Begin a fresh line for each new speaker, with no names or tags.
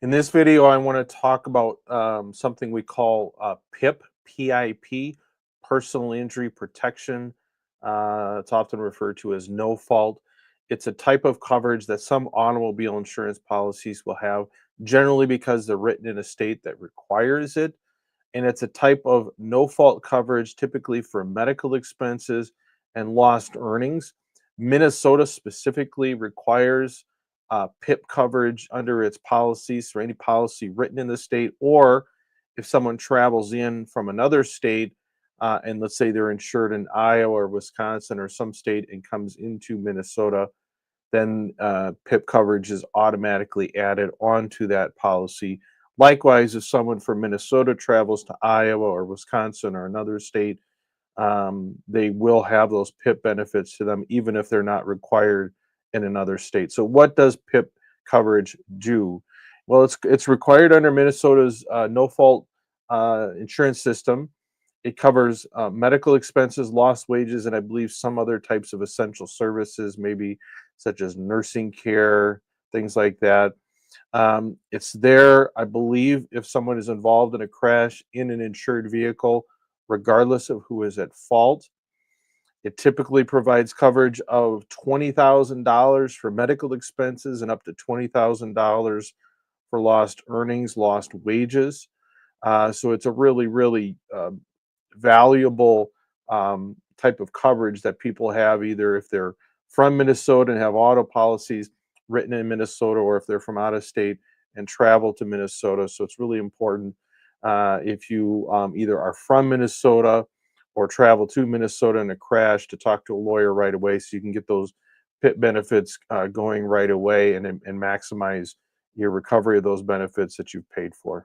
In this video, I want to talk about something we call PIP, PIP, personal injury protection. It's often referred to as no fault. It's a type of coverage that some automobile insurance policies will have, generally because they're written in a state that requires it. And it's a type of no fault coverage, typically for medical expenses and lost earnings. Minnesota specifically requires PIP coverage under its policies for any policy written in the state, or if someone travels in from another state and let's say they're insured in Iowa or Wisconsin or some state and comes into Minnesota, then PIP coverage is automatically added onto that policy. Likewise, if someone from Minnesota travels to Iowa or Wisconsin or another state, they will have those PIP benefits to them, even if they're not required in another state. So, what does PIP coverage do? Well, it's required under Minnesota's no fault insurance system. It covers medical expenses, lost wages, and I believe some other types of essential services, maybe such as nursing care, things like that. It's there, I believe, if someone is involved in a crash in an insured vehicle, regardless of who is at fault. It typically provides coverage of $20,000 for medical expenses and up to $20,000 for lost earnings, lost wages. So it's a really valuable type of coverage that people have, either if they're from Minnesota and have auto policies written in Minnesota, or if they're from out of state and travel to Minnesota. So it's really important if you either are from Minnesota or travel to Minnesota in a crash, to talk to a lawyer right away so you can get those PIP benefits going right away and maximize your recovery of those benefits that you've paid for.